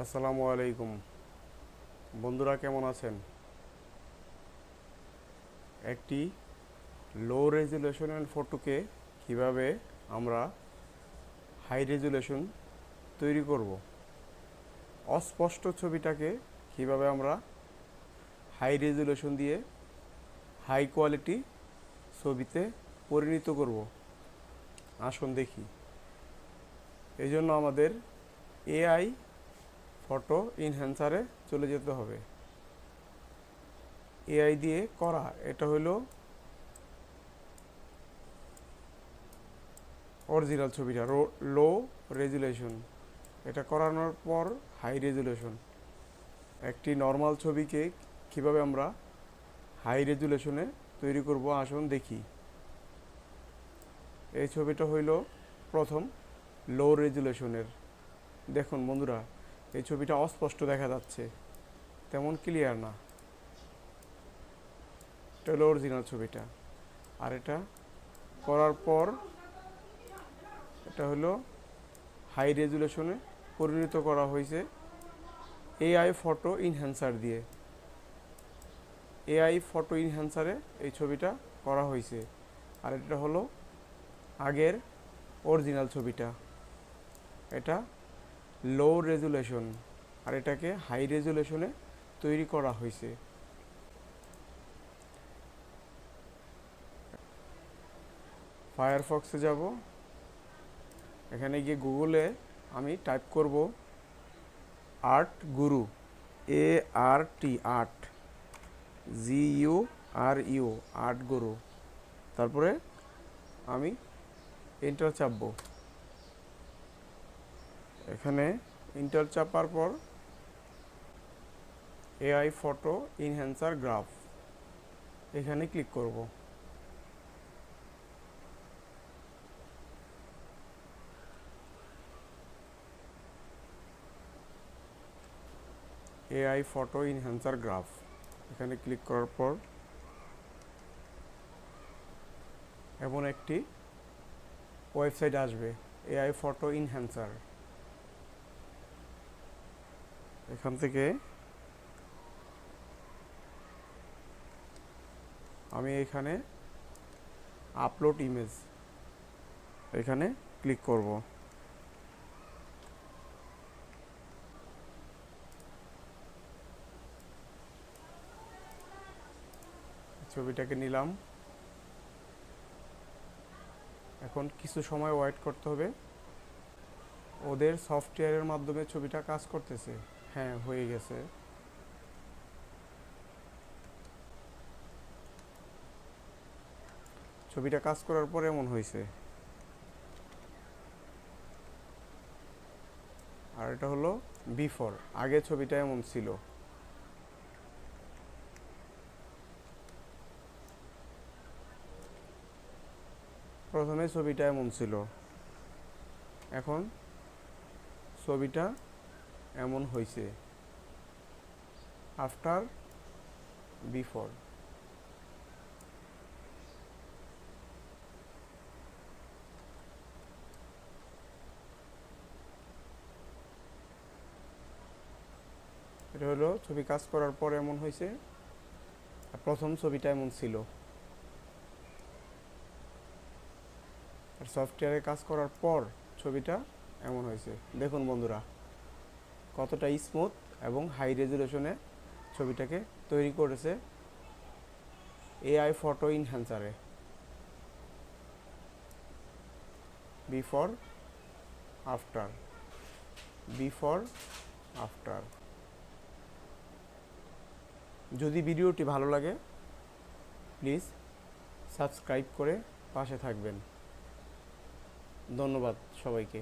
আসসালামু আলাইকুম বন্ধুরা, কেমন আছেন? একটি লো রেজুলেশনের ফটোকে কিভাবে আমরা হাই রেজুলেশন তৈরি করব, অস্পষ্ট ছবিটাকে কিভাবে আমরা হাই রেজুলেশন দিয়ে হাই কোয়ালিটি ছবিতে পরিণত করব, আসুন দেখি। এই জন্য আমাদের এআই ফটো ইনহ্যান্সারে চলে যেতে হবে। এআই দিয়ে করা এটা হলো অরিজিনাল ছবিটা লো রেজুলেশন, এটা করানোর পর হাই রেজুলেশন। একটি নর্মাল ছবিকে কিভাবে আমরা হাই রেজুলেশনে তৈরি করব, আসুন দেখি। এই ছবিটা হইল প্রথম লো রেজুলেশনের। দেখুন বন্ধুরা, এই ছবিটা অস্পষ্ট দেখা যাচ্ছে, তেমন ক্লিয়ার না। এটা হলো অরিজিনাল ছবিটা। আর এটা করার পর এটা হলো হাই রেজুলেশনে পরিণত করা হয়েছে এআই ফটো ইনহ্যান্সার দিয়ে। এআই ফটো ইনহ্যান্সারে এই ছবিটা করা হয়েছে। আর এটা হলো আগের অরিজিনাল ছবিটা। এটা লো রেজুলেশন, আর এটাকে হাই রেজুলেশনে তৈরি করা হয়েছে। ফায়ারফক্সে যাব, এখানে গিয়ে গুগলে আমি টাইপ করব আর্ট গুরু, ART আর্ট, GURU আর্ট গুরু। তারপরে আমি এন্টার চাপবো। এখানে এন্টার চাপার পর এআই ফটো ইনহ্যান্সার গ্রাফ, এখানে ক্লিক করব। এআই ফটো ইনহ্যান্সার গ্রাফ, এখানে ক্লিক করার পর এমন একটি ওয়েবসাইট আসবে, এআই ফটো ইনহ্যান্সার। এখান থেকে আমি এখানে আপলোড ইমেজ, এখানে ক্লিক করব। ছবিটাকে নিলাম। এখন কিছু সময় ওয়েট করতে হবে, ওদের সফটওয়্যারের মাধ্যমে ছবিটা কাজ করতেছে। হ্যাঁ, হয়ে গেছে। ছবিটা কাজ করার পর এমন হয়েছে। আর এটা হলো বিফোর, আগে ছবিটা এমন ছিল। প্রথমে ছবিটা এমন ছিল, এখন ছবিটা এমন হয়েছে। After, before. এটা হলো ছবি কাজ করার পর এমন হয়েছে, আর প্রথম ছবিটা এমন ছিল। আর সফটওয়্যারে কাজ করার পর ছবিটা এমন হয়েছে। দেখুন বন্ধুরা, কতটা স্মুথ এবং হাই রেজুলেশনে ছবিটাকে তৈরি করেছে এআই ফটো ইনহ্যান্সারে। Before, after, before, after. যদি ভিডিওটি ভালো লাগে প্লিজ সাবস্ক্রাইব করে পাশে থাকবেন। ধন্যবাদ সবাইকে।